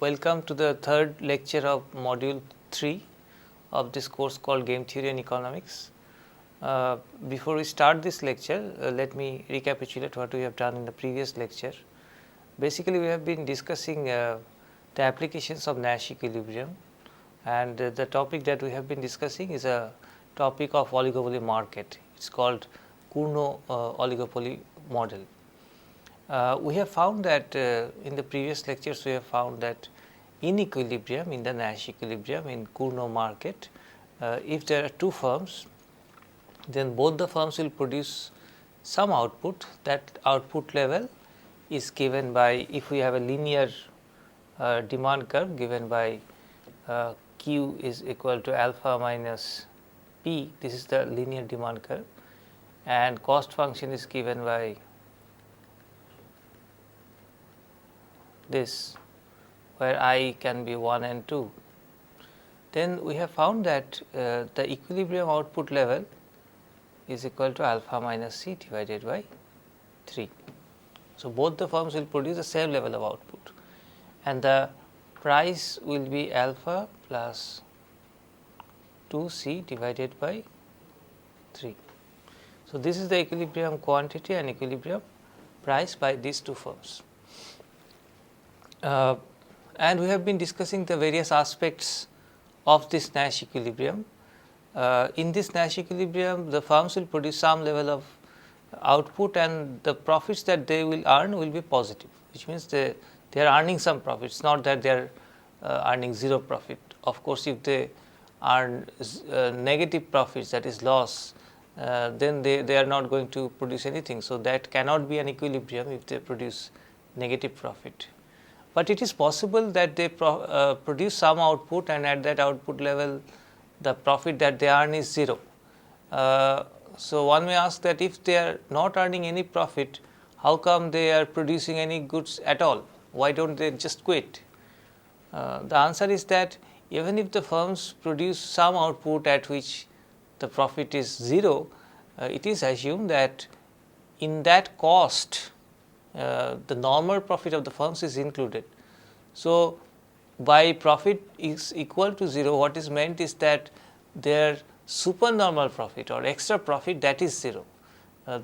Welcome to the third lecture of module 3 of this course called Game Theory and Economics. Before we start this lecture, let me recapitulate what we have done in the previous lecture. Basically, we have been discussing the applications of Nash equilibrium, and the topic that we have been discussing is a topic of oligopoly market. It is called Cournot oligopoly model. We have found that in the previous lectures we have found that in equilibrium, in the Nash equilibrium in Cournot market, if there are two firms, then both the firms will produce some output. That output level is given by, if we have a linear demand curve given by Q is equal to alpha minus P, this is the linear demand curve, and cost function is given by this, where I can be 1 and 2, then we have found that the equilibrium output level is equal to alpha minus C divided by 3. So, both the firms will produce the same level of output, and the price will be alpha plus 2 C divided by 3. So, this is the equilibrium quantity and equilibrium price by these two firms. And we have been discussing the various aspects of this Nash equilibrium. In this Nash equilibrium, the firms will produce some level of output, and the profits that they will earn will be positive, which means they are earning some profits, not that they are earning zero profit. Of course, if they earn negative profits, that is loss, then they are not going to produce anything. So, that cannot be an equilibrium if they produce negative profit. But it is possible that they produce some output, and at that output level the profit that they earn is 0. So, one may ask that if they are not earning any profit, how come they are producing any goods at all? Why don't they just quit? The answer is that even if the firms produce some output at which the profit is 0, it is assumed that in that cost the normal profit of the firms is included. So, by profit is equal to 0, what is meant is that their supernormal profit or extra profit, that is 0.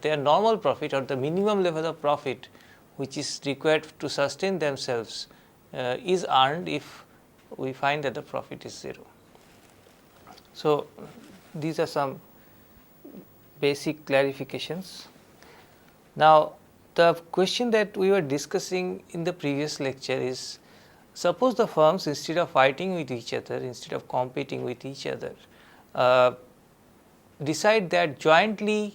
Their normal profit or the minimum level of profit which is required to sustain themselves is earned if we find that the profit is 0. So, these are some basic clarifications. Now, the question that we were discussing in the previous lecture is, suppose the firms, instead of fighting with each other, instead of competing with each other, decide that jointly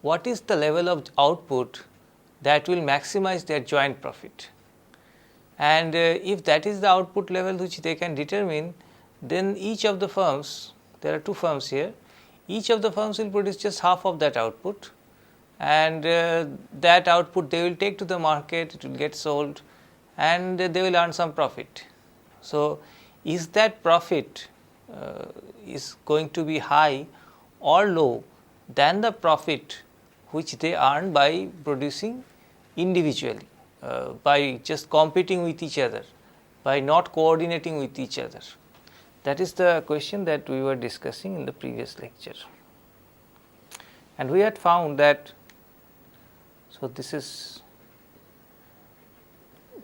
what is the level of output that will maximize their joint profit. And if that is the output level which they can determine, then each of the firms, there are two firms here, each of the firms will produce just half of that output, and that output they will take to the market, it will get sold, and they will earn some profit. So, is that profit is going to be high or low than the profit which they earn by producing individually, by just competing with each other, by not coordinating with each other? That is the question that we were discussing in the previous lecture. And we had found that, so this is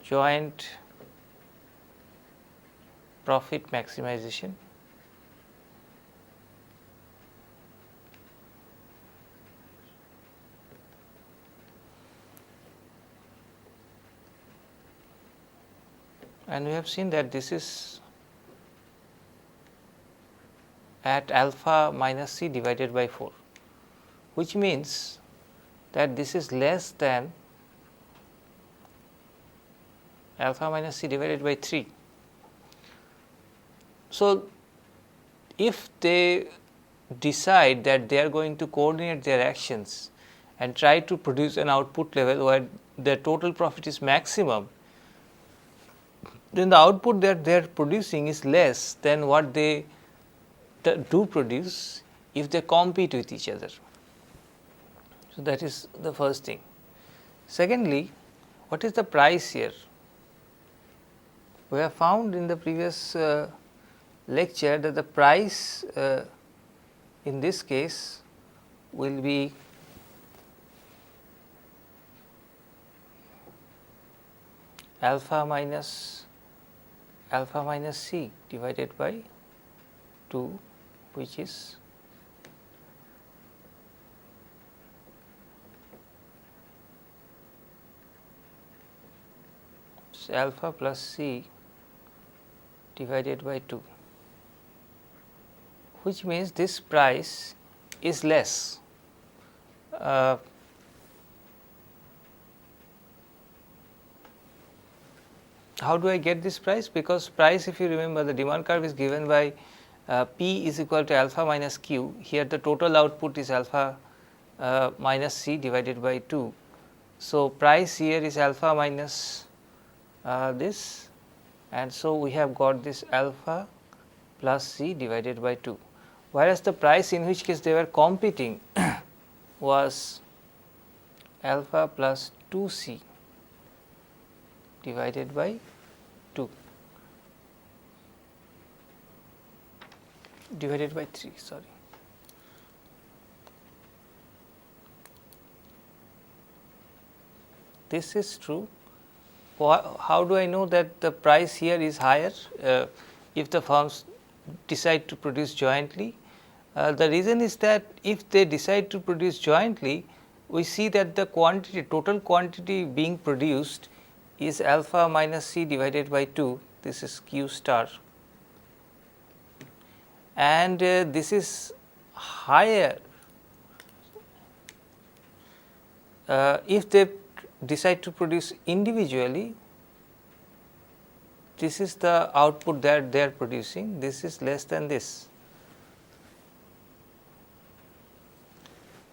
joint profit maximization and we have seen that this is at alpha minus C divided by 4, which means that this is less than alpha minus C divided by 3. So, if they decide that they are going to coordinate their actions and try to produce an output level where their total profit is maximum, then the output that they are producing is less than what they do produce if they compete with each other. So, that is the first thing. Secondly, what is the price here? We have found in the previous lecture that the price in this case will be alpha minus c divided by 2, which is alpha plus c divided by 2, which means this price is less. How do I get this price? Because price, if you remember, the demand curve is given by P is equal to alpha minus Q. Here the total output is alpha minus C divided by 2. So, price here is alpha minus this, and so we have got this alpha plus C divided by 2, whereas the price in which case they were competing was alpha plus 2 C divided by 2 divided by 3, sorry. This is true. How do I know that the price here is higher if the firms decide to produce jointly? The reason is that if they decide to produce jointly, we see that the quantity, total quantity being produced is alpha minus C divided by 2, this is Q star, and this is higher if they decide to produce individually. This is the output that they are producing, this is less than this.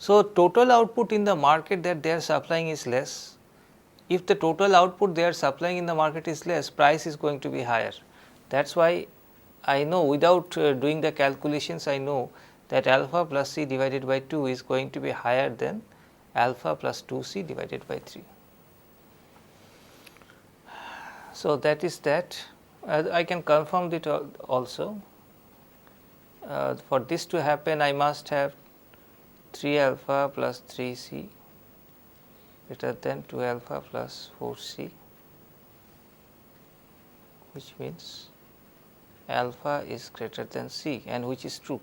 So, total output in the market that they are supplying is less. If the total output they are supplying in the market is less, price is going to be higher. That is why I know, without doing the calculations, I know that alpha plus C divided by 2 is going to be higher than alpha plus 2 C divided by 3. So, that is that. I can confirm it also. For this to happen, I must have 3 alpha plus 3 C greater than 2 alpha plus 4 C, which means alpha is greater than C, and which is true.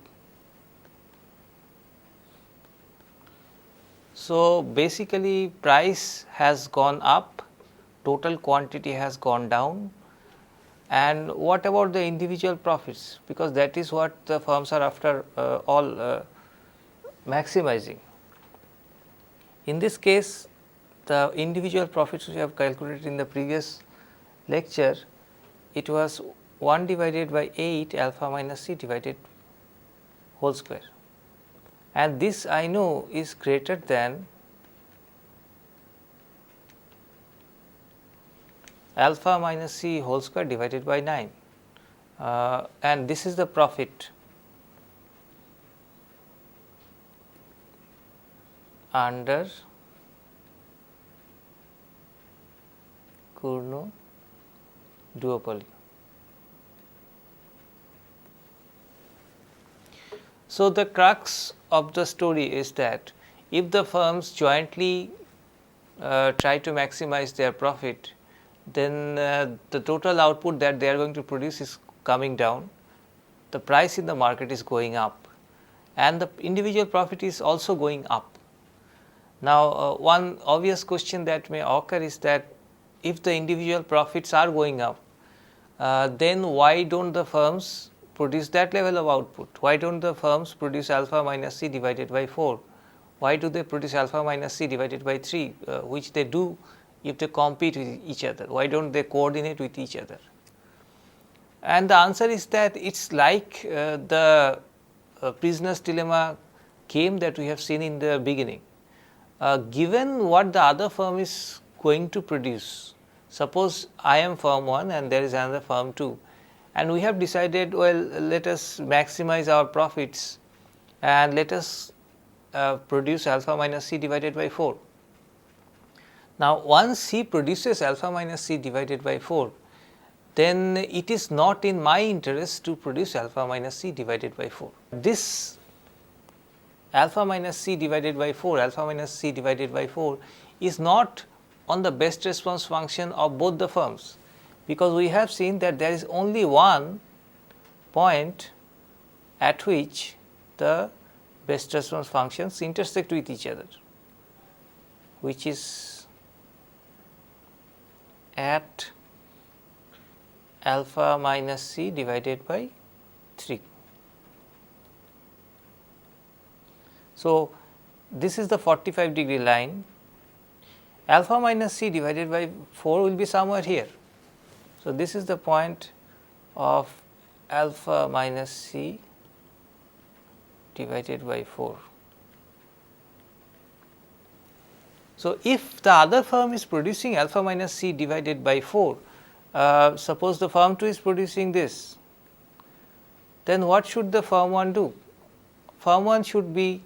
So, basically price has gone up, total quantity has gone down, and what about the individual profits, because that is what the firms are after all maximizing. In this case, the individual profits we have calculated in the previous lecture, it was 1 divided by 8 alpha minus C divided whole square, and this I know is greater than alpha minus C whole square divided by 9, and this is the profit under Cournot duopoly. So, the crux of the story is that if the firms jointly try to maximize their profit, then the total output that they are going to produce is coming down, the price in the market is going up, and the individual profit is also going up. Now, one obvious question that may occur is that if the individual profits are going up, then why do not the firms produce that level of output? Why do not the firms produce alpha minus C divided by 4? Why do they produce alpha minus C divided by 3, which they do if they compete with each other? Why do not they coordinate with each other? And the answer is that it is like the prisoner's dilemma game that we have seen in the beginning. Given what the other firm is going to produce, suppose I am firm 1 and there is another firm 2, and we have decided, well, let us maximize our profits and let us produce alpha minus C divided by 4. Now, once he produces alpha minus C divided by 4, then it is not in my interest to produce alpha minus c divided by 4. This alpha minus c divided by 4, alpha minus c divided by 4 is not on the best response function of both the firms, because we have seen that there is only one point at which the best response functions intersect with each other, which is at alpha minus c divided by 3. So, this is the 45-degree line. Alpha minus c divided by 4 will be somewhere here. So, this is the point of alpha minus c divided by 4. So, if the other firm is producing alpha minus c divided by 4, suppose the firm 2 is producing this, then what should the firm 1 do? Firm 1 should be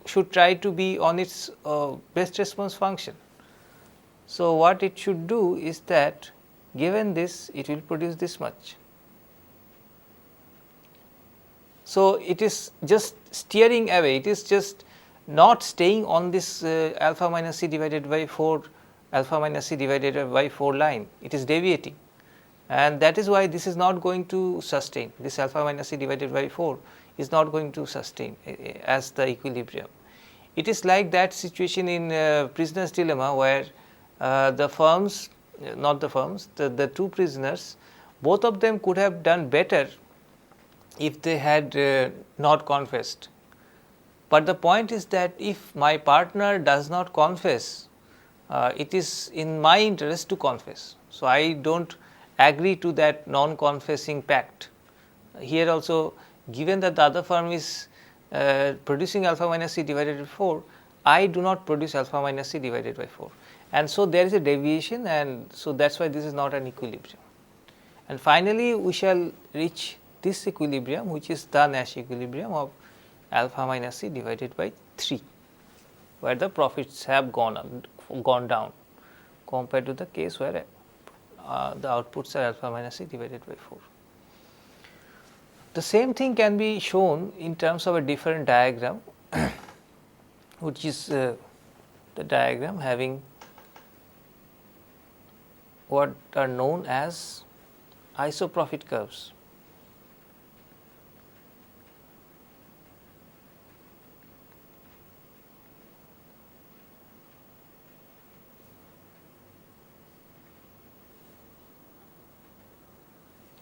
should try to be on its best response function. So, what it should do is that given this, it will produce this much. So, it is just steering away, it is just not staying on this alpha minus c divided by 4, alpha minus c divided by 4 line, it is deviating, and that is why this is not going to sustain. This alpha minus c divided by 4 is not going to sustain as the equilibrium. It is like that situation in prisoner's dilemma, where the firms, not the firms, the two prisoners, both of them could have done better if they had not confessed. But the point is that if my partner does not confess, it is in my interest to confess. So, I do not agree to that non-confessing pact. Here also, given that the other firm is producing alpha minus c divided by 4, I do not produce alpha minus c divided by 4, and so there is a deviation, and so that is why this is not an equilibrium. And finally, we shall reach this equilibrium, which is the Nash equilibrium of alpha minus c divided by 3, where the profits have gone down compared to the case where the outputs are alpha minus c divided by 4. The same thing can be shown in terms of a different diagram, which is the diagram having what are known as isoprofit curves.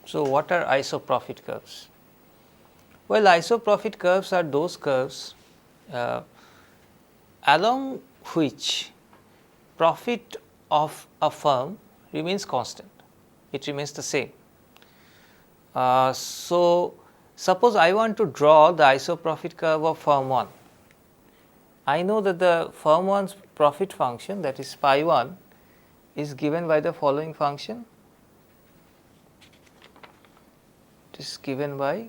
So, what are isoprofit curves? Well, isoprofit curves are those curves along which profit of a firm remains constant, it remains the same. So, suppose I want to draw the isoprofit curve of firm 1. I know that the firm 1's profit function, that is phi 1, is given by the following function. It is given by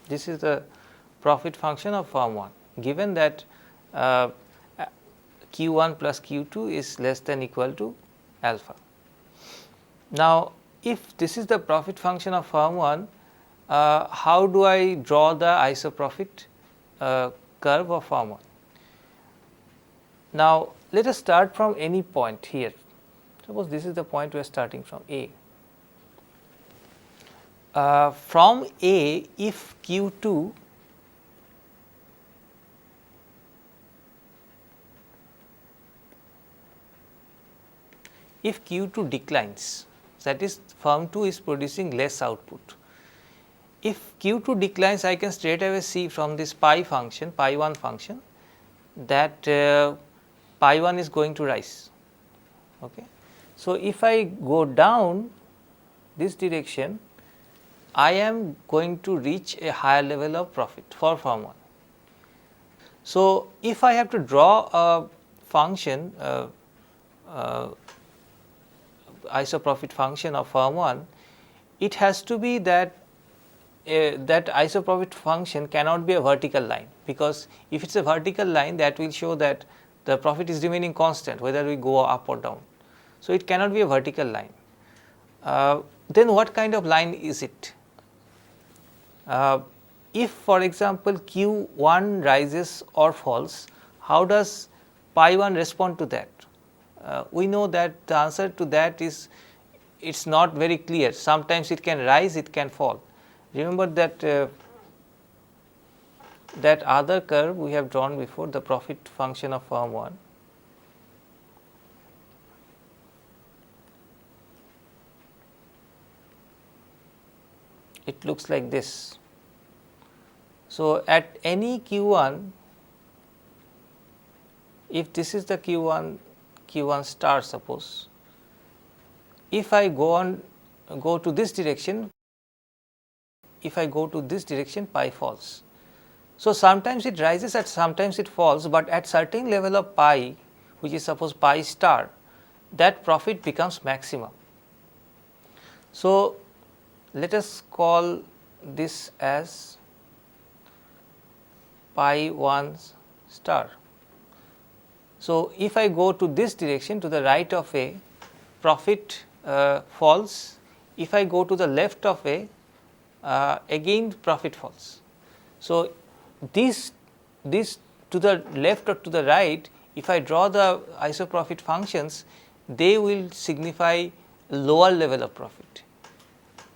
this is the profit function of firm 1, given that Q1 plus Q2 is less than equal to alpha. Now, if this is the profit function of firm 1, how do I draw the isoprofit curve of firm 1? Now, let us start from any point here. Suppose this is the point we are starting from A. From A, if Q2 declines, that is firm 2 is producing less output. If Q2 declines, I can straight away see from this pi function, pi 1 function, that pi 1 is going to rise. Okay. So, if I go down this direction, I am going to reach a higher level of profit for firm 1. So, if I have to draw a function, isoprofit function of firm 1, it has to be that that isoprofit function cannot be a vertical line, because if it is a vertical line, that will show that the profit is remaining constant whether we go up or down. So, it cannot be a vertical line. Then what kind of line is it? If for example, Q1 rises or falls, how does pi 1 respond to that? We know that the answer to that is, it is not very clear. Sometimes it can rise, it can fall. Remember that that other curve we have drawn before, the profit function of firm 1. It looks like this. So, at any Q1, if this is the Q1 star, suppose, if I go to this direction, pi falls. So, sometimes it rises and sometimes it falls, but at certain level of pi, which is suppose pi star, that profit becomes maximum. So, let us call this as pi 1 star. So, if I go to this direction, to the right of A, profit falls. If I go to the left of A, again profit falls. So, this to the left or to the right, if I draw the isoprofit functions, they will signify lower level of profit.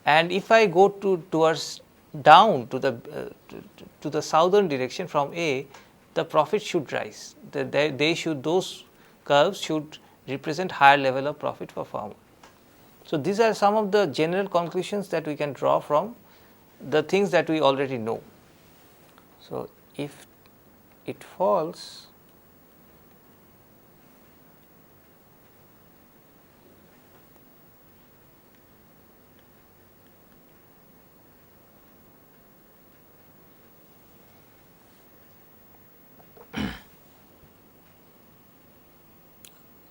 And if I go towards down to the southern direction from A, the profit should rise. Those curves should represent higher level of profit for firm 1. So, these are some of the general conclusions that we can draw from the things that we already know. So, if it falls,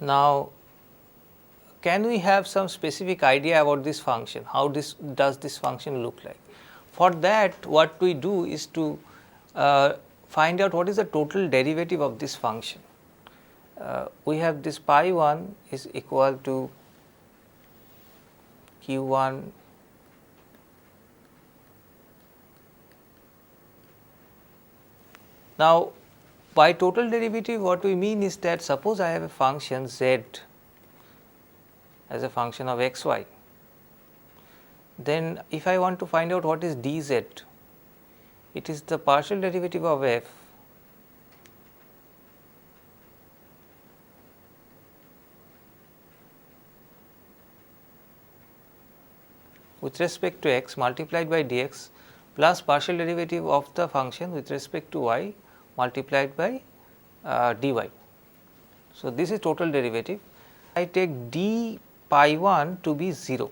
now can we have some specific idea about this function? How does this function look like? For that, what we do is to find out what is the total derivative of this function. We have this pi 1 is equal to Q1 now. By total derivative, what we mean is that suppose I have a function z as a function of x y, then if I want to find out what is dz, it is the partial derivative of f with respect to x multiplied by dx plus partial derivative of the function with respect to y multiplied by dy. So, this is total derivative. I take d pi 1 to be 0,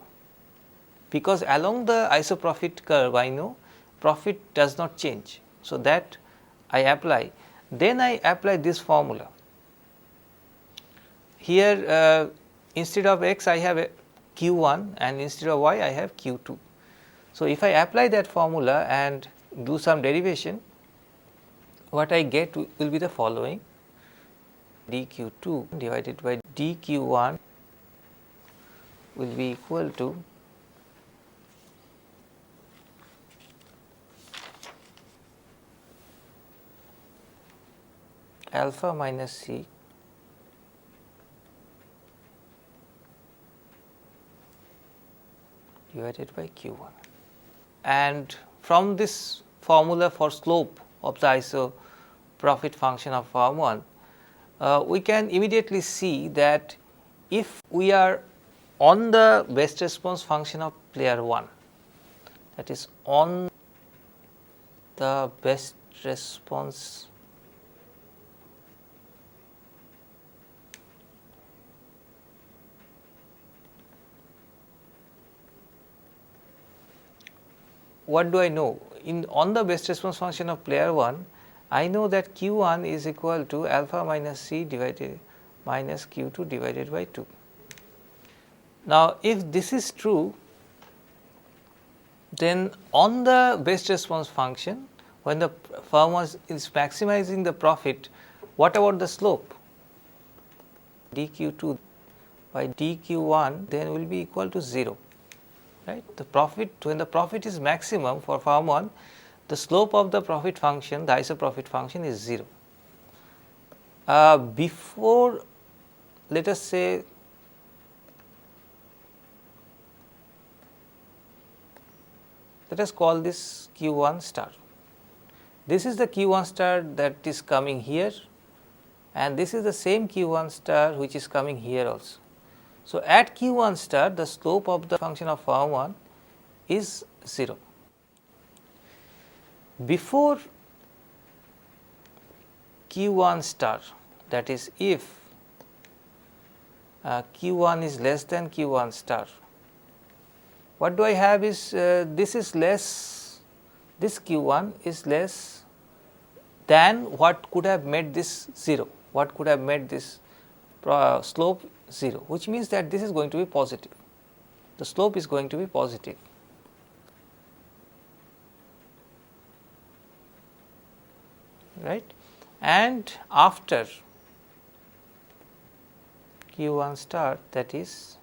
because along the isoprofit curve I know profit does not change. So, that I apply, then I apply this formula. Here instead of x I have a q1 and instead of y I have q2. So, if I apply that formula and do some derivation, what I get will be the following: dq2 divided by dq1 will be equal to alpha minus c divided by q1. And from this formula for slope of the isoprofit function of firm 1, we can immediately see that if we are on the best response function of player 1, that is on the best response what do I know? On the best response function of player 1, I know that q1 is equal to alpha minus c divided minus q2 divided by 2. Now, if this is true, Then on the best response function, when the firm is maximizing the profit, what about the slope? dq2 by dq1 then will be equal to 0, right. The profit, when the profit is maximum for firm 1, the slope of the profit function, the isoprofit function is 0. Before, let us say, let us call this q1 star. This is the q1 star that is coming here, and this is the same q1 star which is coming here also. So, at q1 star, the slope of the function of firm 1 is 0. Before q1 star, that is if q1 is less than q1 star, what do I have is this is less, this q1 is less than what could have made this 0, what could have made this slope 0, which means that this is going to be positive, the slope is going to be positive. Right. And after q1 star, that is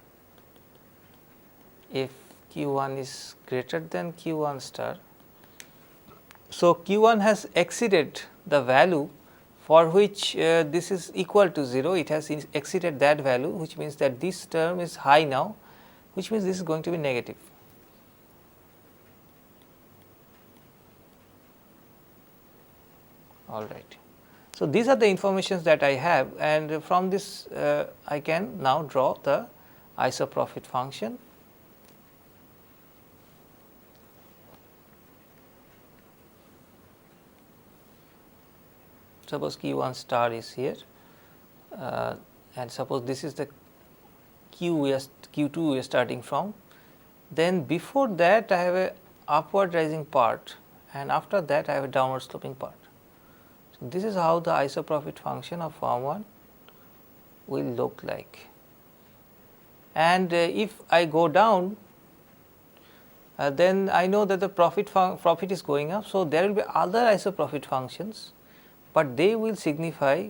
if q1 is greater than q1 star, so q1 has exceeded the value for which this is equal to 0, it has exceeded that value, which means that this term is high now, which means this is going to be negative. All right. So, these are the informations that I have, and from this I can now draw the isoprofit function. Suppose q1 star is here, and suppose this is the q2 we are starting from. Then before that I have a upward rising part, and after that I have a downward sloping part. So, this is how the isoprofit function of firm 1 will look like. And if I go down, then I know that the profit is going up. So, there will be other isoprofit functions, but they will signify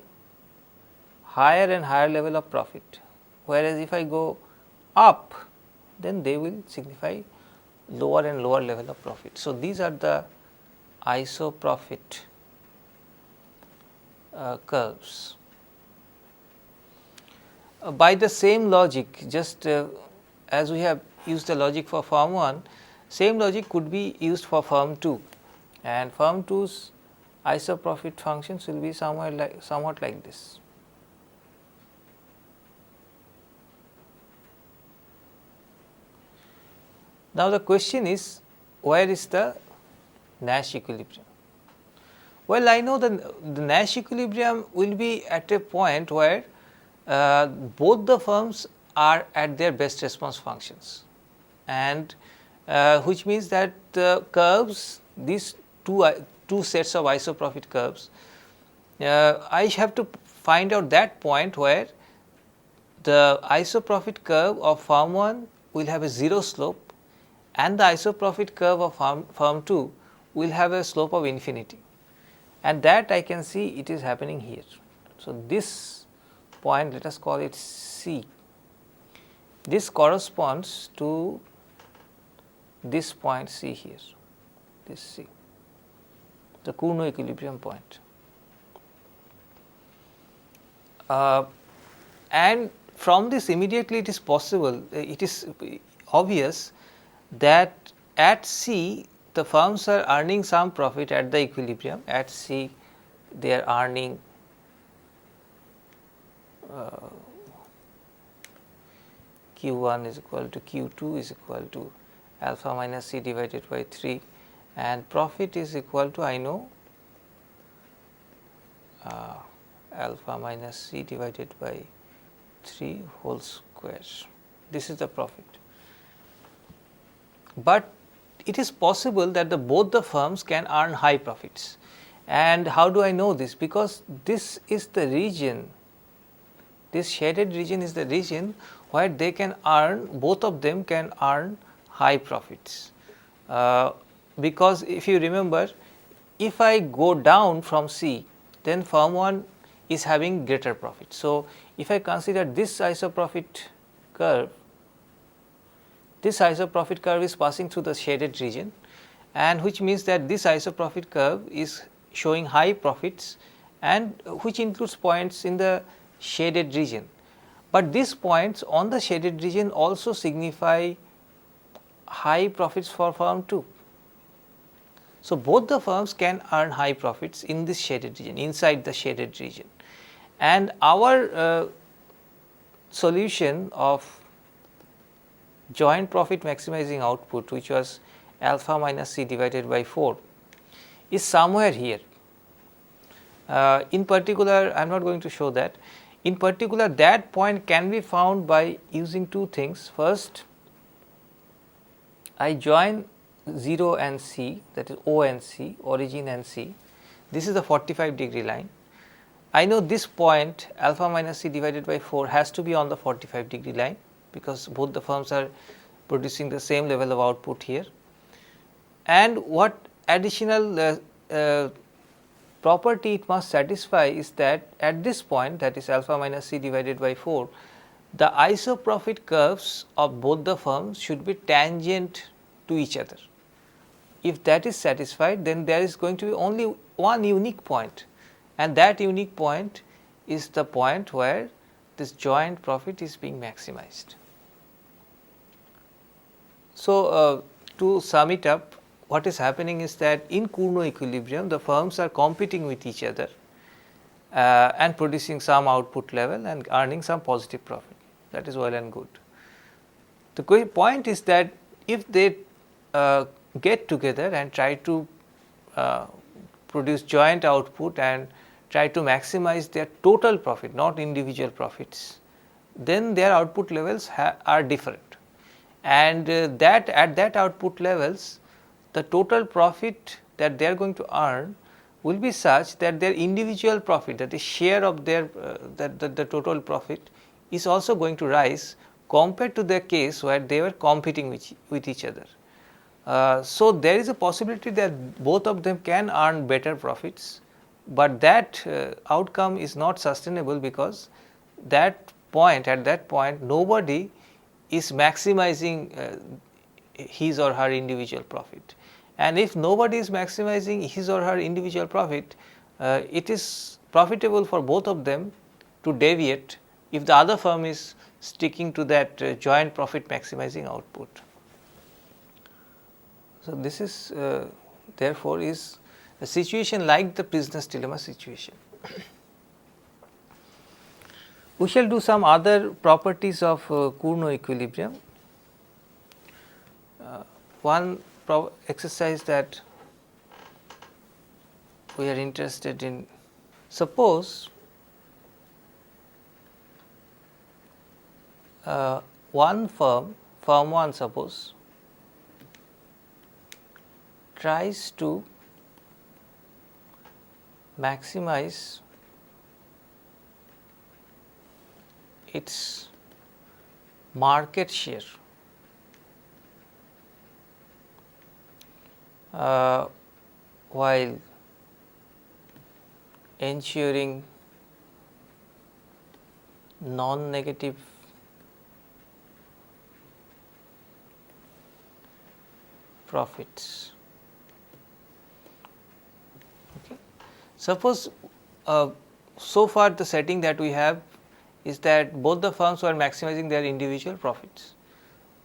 higher and higher level of profit, whereas if I go up, then they will signify lower and lower level of profit. So, these are the isoprofit curves. By the same logic, just as we have used the logic for firm 1, same logic could be used for firm 2, and firm 2's isoprofit functions will be somewhat like this. Now, the question is, where is the Nash equilibrium? Well, I know that the Nash equilibrium will be at a point where both the firms are at their best response functions, and which means that the curves, these two sets of isoprofit curves, I have to find out that point where the isoprofit curve of firm 1 will have a 0 slope, and the isoprofit curve of firm 2 will have a slope of infinity, and that I can see it is happening here. So, this point, let us call it C. This corresponds to this point C here, this C, the Cournot equilibrium point. And from this immediately it is possible, it is obvious that at C the firms are earning some profit at the equilibrium. At C they are earning Q1 is equal to Q2 is equal to alpha minus C divided by 3, and profit is equal to, I know, alpha minus C divided by 3 whole square. This is the profit. But it is possible that both the firms can earn high profits. And how do I know this? Because this is the region, this shaded region is the region where they can earn, both of them can earn high profits. because if you remember, if I go down from C, then firm 1 is having greater profit. So, if I consider this isoprofit curve, this isoprofit curve is passing through the shaded region, and which means that this isoprofit curve is showing high profits, and which includes points in the shaded region. But these points on the shaded region also signify high profits for firm 2. So, both the firms can earn high profits in this shaded region, inside the shaded region, and our solution of joint profit maximizing output, which was alpha minus C divided by 4, is somewhere here. In particular, I am not going to show that. In particular, that point can be found by using two things. First, I join 0 and C, that is O and C, origin and C. This is the 45-degree line. I know this point alpha minus C divided by 4 has to be on the 45-degree line, because both the firms are producing the same level of output here. And what additional property it must satisfy is that at this point, that is alpha minus C divided by 4, the isoprofit curves of both the firms should be tangent to each other. If that is satisfied, then there is going to be only one unique point, and that unique point is the point where this joint profit is being maximized. So, to sum it up, what is happening is that in Cournot equilibrium, the firms are competing with each other and producing some output level and earning some positive profit. That is well and good. The point is that if they get together and try to produce joint output and try to maximize their total profit, not individual profits, then their output levels are different, and that at that output levels, the total profit that they are going to earn will be such that their individual profit, that is share of their the total profit, is also going to rise compared to the case where they were competing with each other. So, there is a possibility that both of them can earn better profits, but that outcome is not sustainable, because that point, at that point, nobody is maximizing his or her individual profit. And if nobody is maximizing his or her individual profit, it is profitable for both of them to deviate if the other firm is sticking to that joint profit maximizing output. So, this is therefore is a situation like the prisoner's dilemma situation. We shall do some other properties of Cournot equilibrium. One exercise that we are interested in, suppose one firm 1 suppose tries to maximize its market share while ensuring non-negative profits. Okay. Suppose so far the setting that we have is that both the firms were maximizing their individual profits.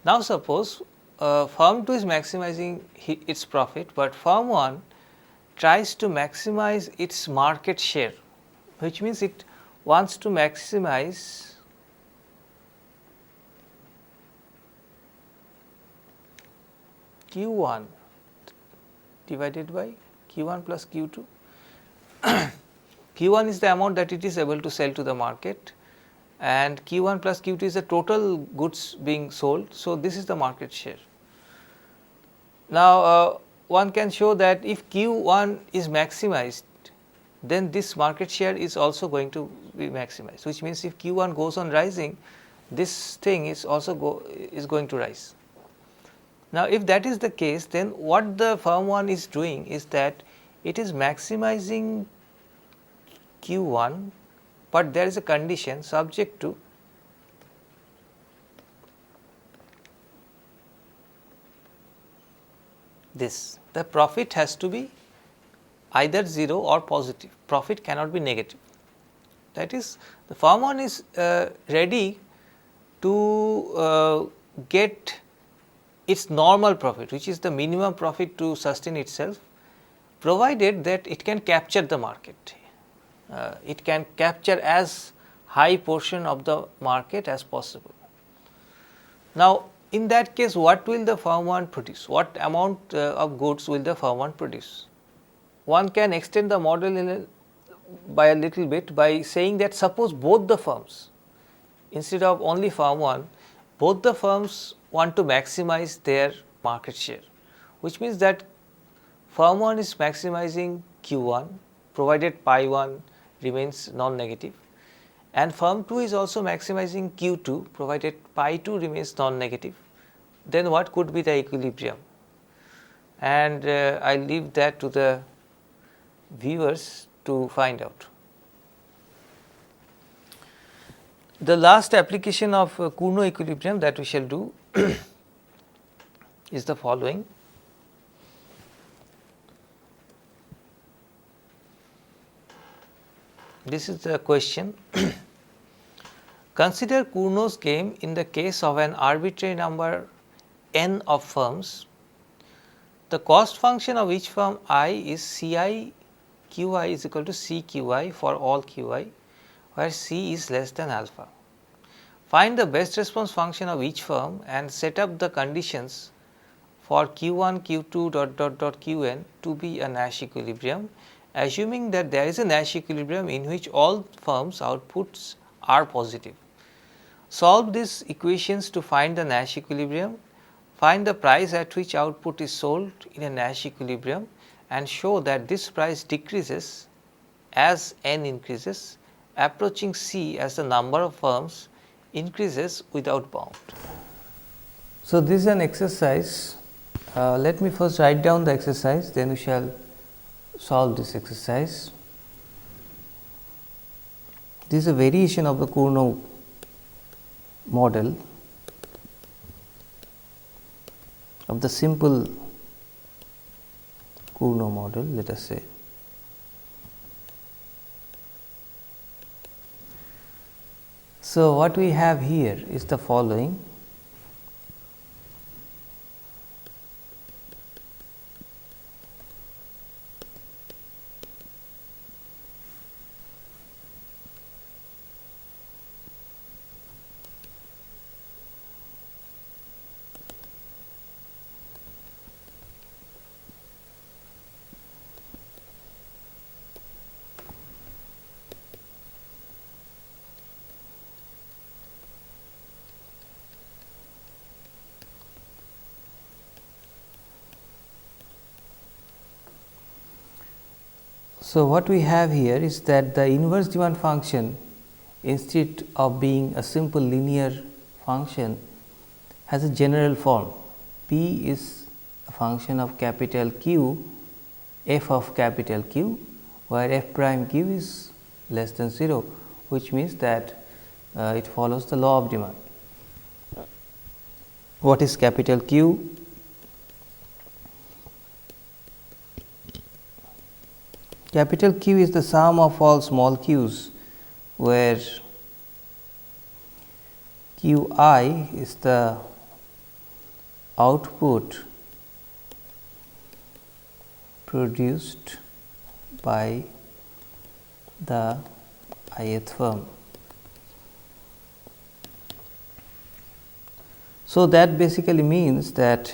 Now, suppose firm 2 is maximizing its profit, but firm 1 tries to maximize its market share, which means it wants to maximize Q1 divided by Q1 plus Q2. Q1 is the amount that it is able to sell to the market, and Q1 plus Q2 is the total goods being sold. So, this is the market share. Now, one can show that if Q1 is maximized, then this market share is also going to be maximized, which means if Q1 goes on rising, this thing is also going to rise. Now, if that is the case, then what the firm 1 is doing is that it is maximizing Q 1, but there is a condition subject to this, the profit has to be either 0 or positive, profit cannot be negative. That is, the firm 1 is ready to get its normal profit, which is the minimum profit to sustain itself, provided that it can capture the market. It can capture as high portion of the market as possible. Now, in that case, what will the firm 1 produce? What amount of goods will the firm 1 produce? One can extend the model by a little bit by saying that suppose both the firms, instead of only firm 1, both the firms want to maximize their market share, which means that firm 1 is maximizing Q 1 provided pi 1 remains non-negative, and firm 2 is also maximizing Q 2 provided pi 2 remains non-negative. Then what could be the equilibrium? And I leave that to the viewers to find out. The last application of Cournot equilibrium that we shall do is the following. This is the question. Consider Cournot's game in the case of an arbitrary number n of firms. The cost function of each firm I is Ci Qi is equal to Cqi for all Qi, where C is less than alpha. Find the best response function of each firm and set up the conditions for Q1, Q2 Qn to be a Nash equilibrium, assuming that there is a Nash equilibrium in which all firms' outputs are positive. Solve these equations to find the Nash equilibrium, find the price at which output is sold in a Nash equilibrium, and show that this price decreases as n increases, approaching C as the number of firms increases without bound. So, this is an exercise. Let me first write down the exercise, then we shall solve this exercise. This is a variation of the Cournot model, of the simple Cournot model, let us say. So, what we have here is the following. So, what we have here is that the inverse demand function, instead of being a simple linear function, has a general form. P is a function of capital Q, f of capital Q, where f prime q is less than 0, which means that it follows the law of demand. What is capital Q? Capital Q is the sum of all small q's, where Qi is the output produced by the ith firm. So, that basically means that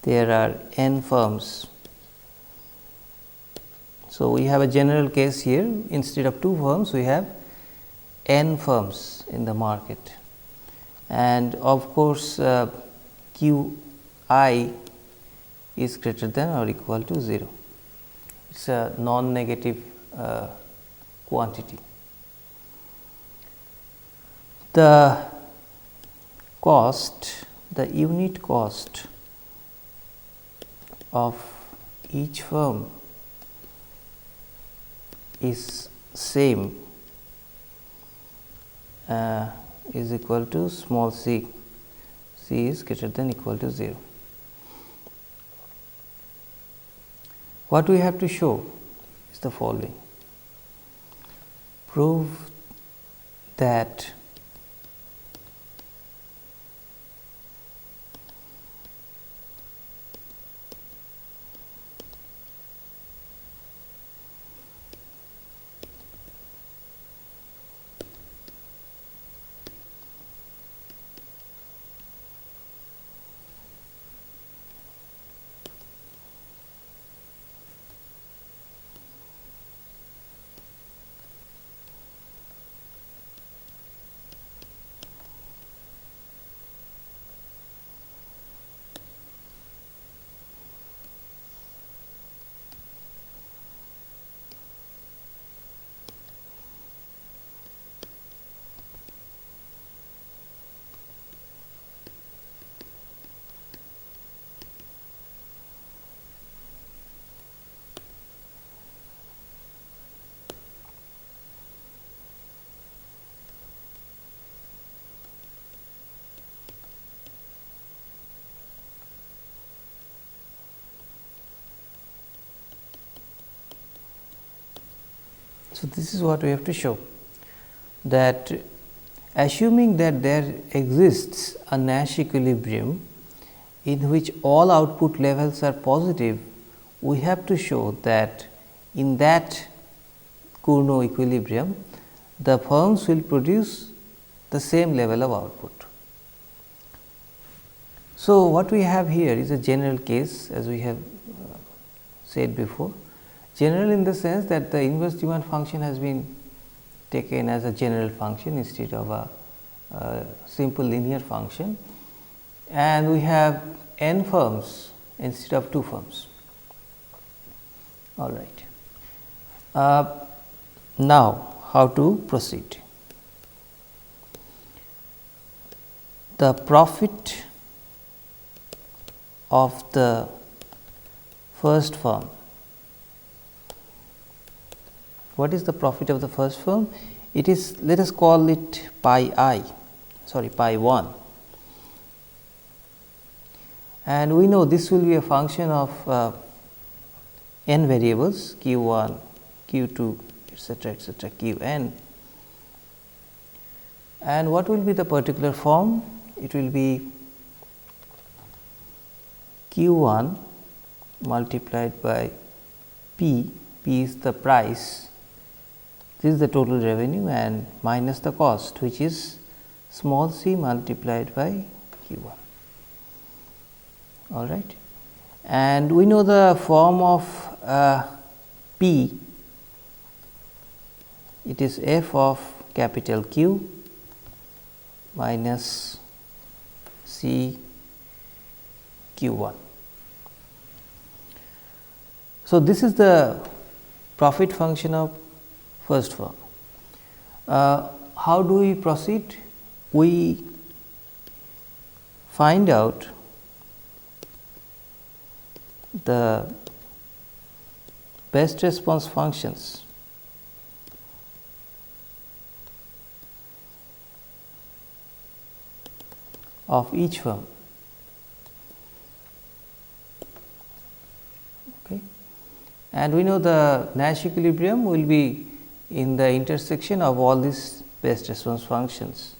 there are n firms. So, we have a general case here, instead of 2 firms we have n firms in the market, and of course, Q I is greater than or equal to 0. It is a non-negative quantity. The cost, the unit cost of each firm is same is equal to small c, c is greater than equal to 0. What we have to show is the following: prove that so this is what we have to show, that assuming that there exists a Nash equilibrium in which all output levels are positive, we have to show that in that Cournot equilibrium the firms will produce the same level of output. So, what we have here is a general case, as we have said before. General in the sense that the inverse demand function has been taken as a general function instead of a simple linear function, and we have n firms instead of 2 firms. All right. Now, how to proceed? The profit of the first firm. What is the profit of the first firm? It is, let us call it pi 1, and we know this will be a function of n variables q 1, q 2, etc., q n. And what will be the particular form? It will be q 1 multiplied by p, p is the price, this is the total revenue, and minus the cost, which is small c multiplied by q 1. All right. And we know the form of p, it is f of capital Q minus c q 1. So, this is the profit function of first firm. How do we proceed? We find out the best response functions of each firm. Okay. And we know the Nash equilibrium will be in the intersection of all these best response functions.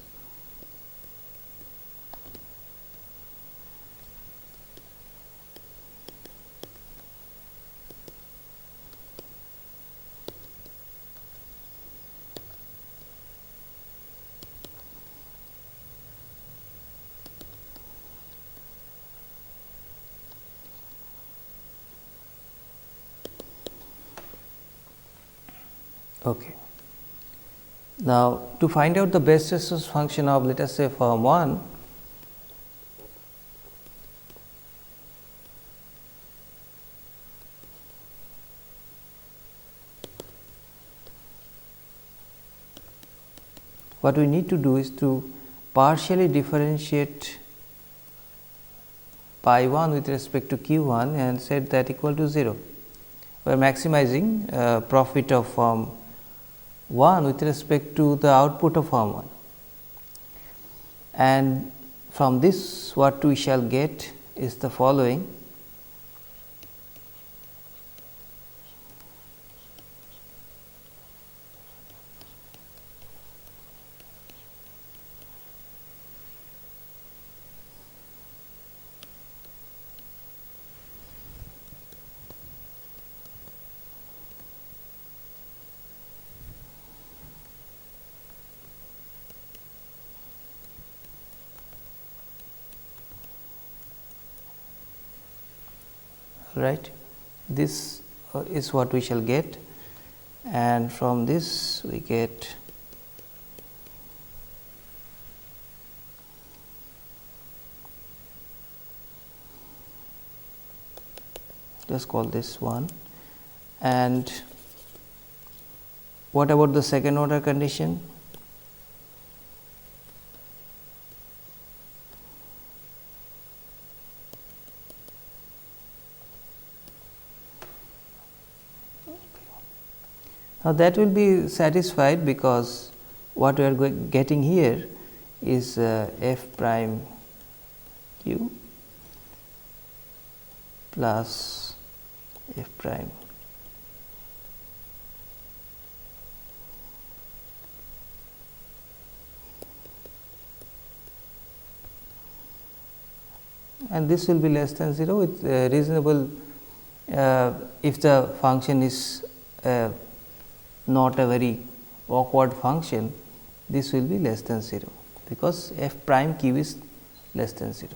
Okay. Now, to find out the best response function of, let us say, firm 1, what we need to do is to partially differentiate pi 1 with respect to q 1 and set that equal to 0. We are maximizing profit of form 1 with respect to the output of form 1, and from this what we shall get is the following. Right, this is what we shall get, and from this we get let us call this 1. And what about the second order condition? Now, that will be satisfied because what we are getting here is f prime q plus f prime and this will be less than 0 with reasonable if the function is not a very awkward function, this will be less than 0 because f prime q is less than 0.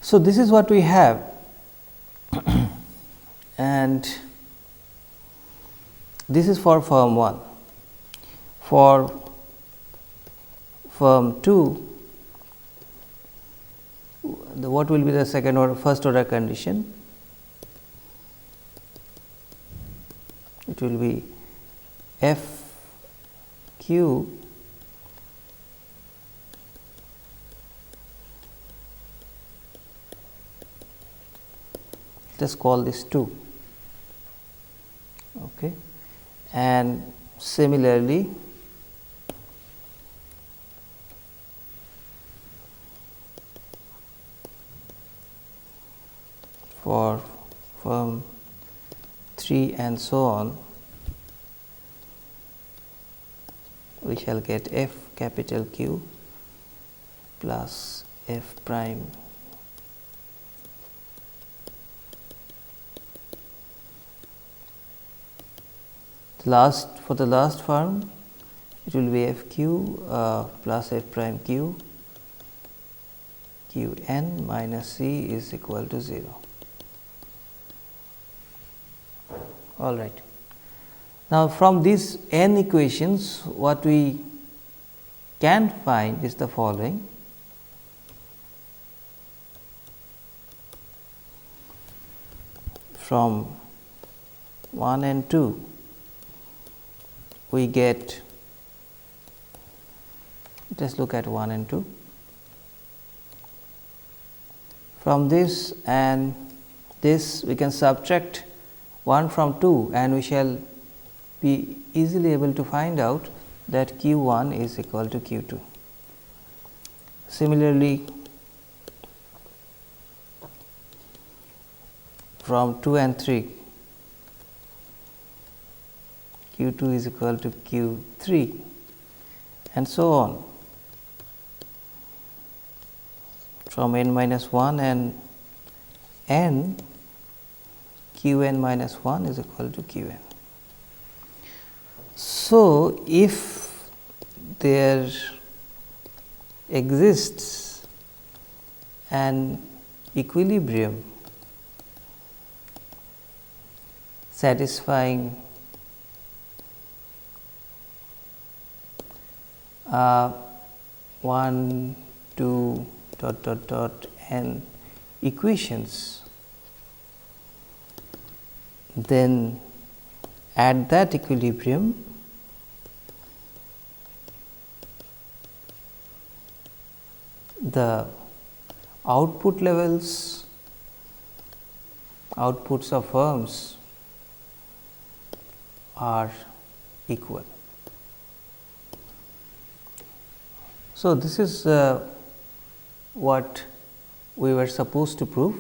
So, this is what we have and this is for firm 1. For firm 2, what will be the second order first order condition? It will be f q let us call this 2, okay. And similarly for firm 3 and so on, we shall get f capital Q plus f prime for the last firm it will be f q plus f prime q q n minus c is equal to 0. All right. Now, from these n equations, what we can find is the following. From 1 and 2, we get, let us look at 1 and 2. From this and this, we can subtract 1 from 2 and we shall be easily able to find out that q 1 is equal to q 2. Similarly, from 2 and 3, q 2 is equal to q 3 and so on. From n minus 1 and n, q n minus 1 is equal to q n. So, if there exists an equilibrium satisfying one, two, n equations, then at that equilibrium the outputs of firms are equal. So, this is what we were supposed to prove,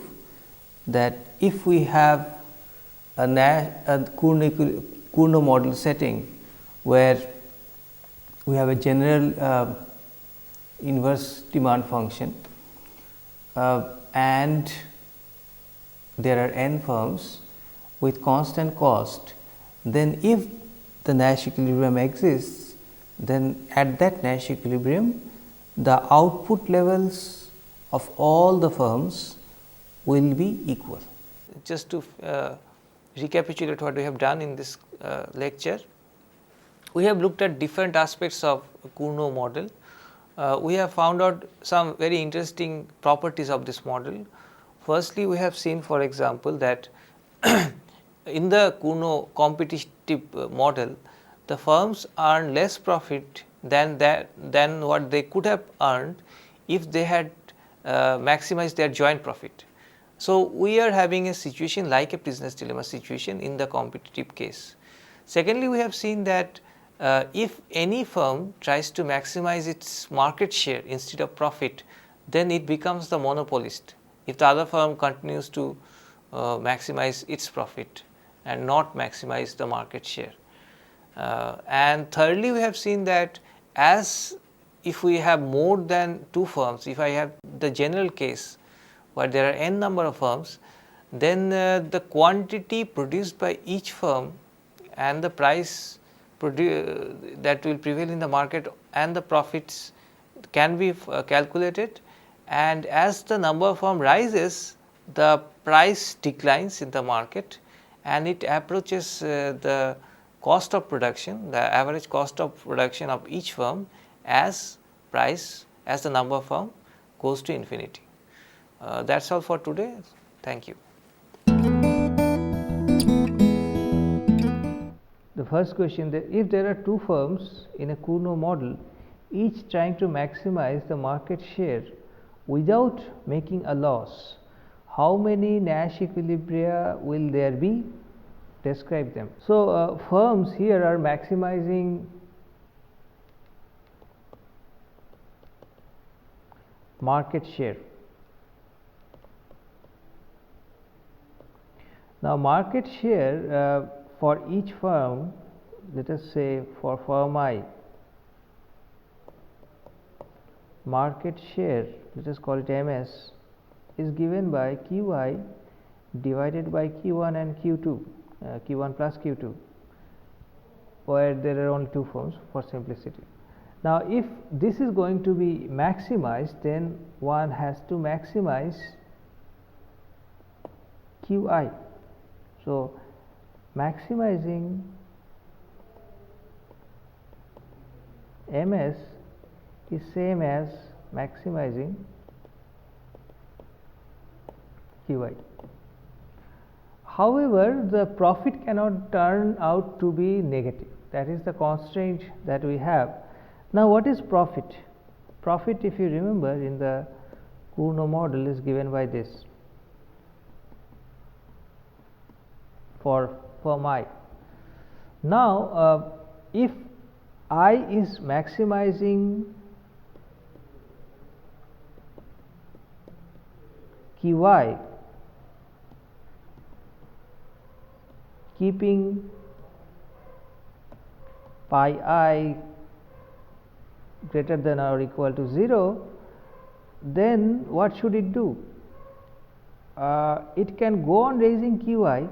that if we have a Cournot model setting where we have a general inverse demand function and there are n firms with constant cost, then if the Nash equilibrium exists, then at that Nash equilibrium the output levels of all the firms will be equal. Just to recapitulate what we have done in this lecture, we have looked at different aspects of Cournot model. We have found out some very interesting properties of this model. Firstly, we have seen, for example, that in the Cournot competitive model, the firms earn less profit than what they could have earned if they had maximized their joint profit. So, we are having a situation like a prisoner's dilemma situation in the competitive case. Secondly, we have seen that if any firm tries to maximize its market share instead of profit, then it becomes the monopolist if the other firm continues to maximize its profit and not maximize the market share. And thirdly, we have seen that as if we have more than two firms, if I have the general case where there are n number of firms, then the quantity produced by each firm and the price that will prevail in the market and the profits can be calculated, and as the number of firm rises, the price declines in the market and it approaches the cost of production, the average cost of production of each firm as the number of firm goes to infinity. That is all for today. Thank you. The first question, that if there are two firms in a Cournot model, each trying to maximize the market share without making a loss, how many Nash equilibria will there be? Describe them. So, firms here are maximizing market share. Now, market share for each firm, let us say for firm I, market share, let us call it MS, is given by Qi divided by Q1 and Q2, Q1 plus Q2, where there are only two firms for simplicity. Now, if this is going to be maximized, then one has to maximize Qi. So, maximizing MS is same as maximizing Qi. However, the profit cannot turn out to be negative. That is the constraint that we have. Now, what is profit? Profit, if you remember, in the Cournot model is given by this for firm I. Now, if I is maximizing Qi, keeping pi I greater than or equal to 0, then what should it do? It can go on raising Qi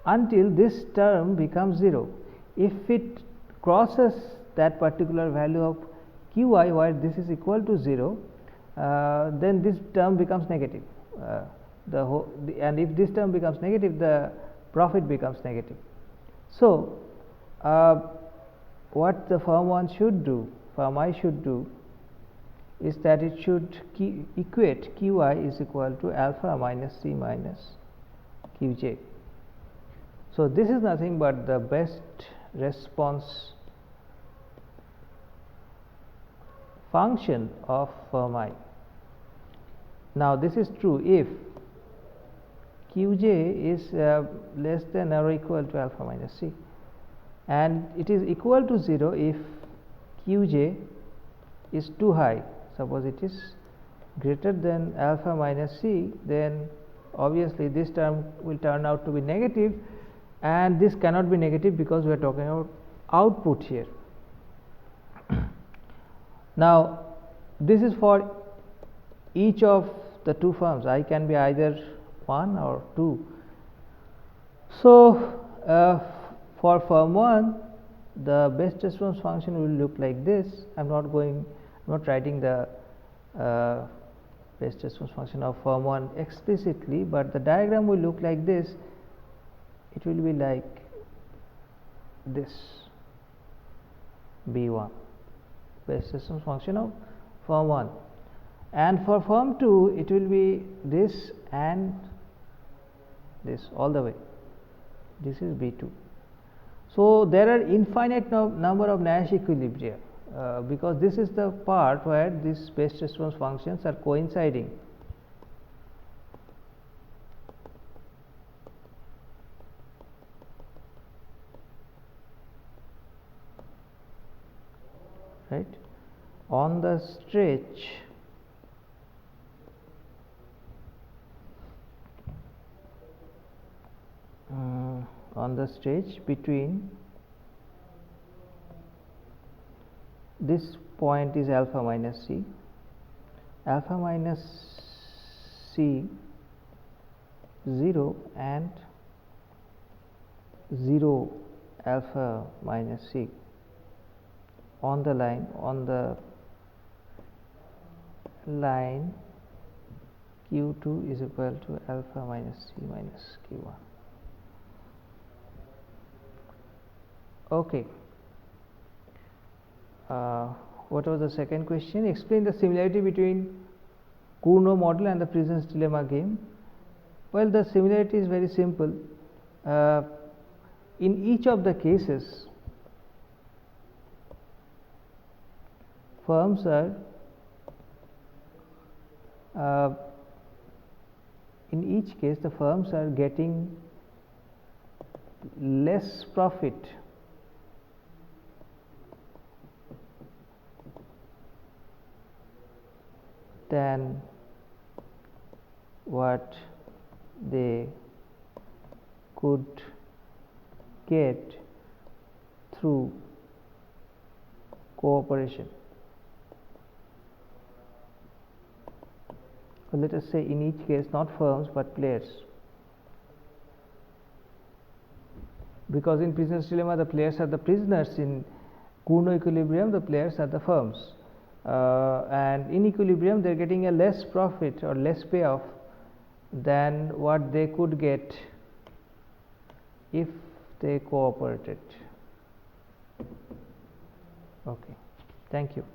until this term becomes 0. If it crosses that particular value of Qi where this is equal to 0, then this term becomes negative. And if this term becomes negative, the profit becomes negative. So, what the firm I should do is that it should equate Qi is equal to alpha minus C minus Qj. So, this is nothing but the best response function of firm I. Now, this is true if Qj is less than or equal to alpha minus c, and it is equal to 0 if Qj is too high. Suppose it is greater than alpha minus c, then obviously this term will turn out to be negative, and this cannot be negative because we are talking about output here. Now, this is for each of the two firms. I can be either 1 or 2. So, for firm 1, the best response function will look like this. I am not writing the best response function of firm 1 explicitly, but the diagram will look like this. It will be like this, B1, best response function of firm 1, and for firm 2 it will be this and this all the way. This is B2. So, there are infinite number of Nash equilibria, because this is the part where these best response functions are coinciding. Right, on the stretch between this point is alpha minus c, alpha minus c 0 and 0 alpha minus c. On the line Q2 is equal to alpha minus c minus Q1. Okay. What was the second question? Explain the similarity between Cournot model and the prisoner's dilemma game. Well, the similarity is very simple. In each of the cases, firms are in each case the firms are getting less profit than what they could get through cooperation. So, let us say in each case not firms but players, because in prisoner's dilemma the players are the prisoners, in Cournot equilibrium the players are the firms, and in equilibrium they are getting a less profit or less payoff than what they could get if they cooperated. Okay. Thank you.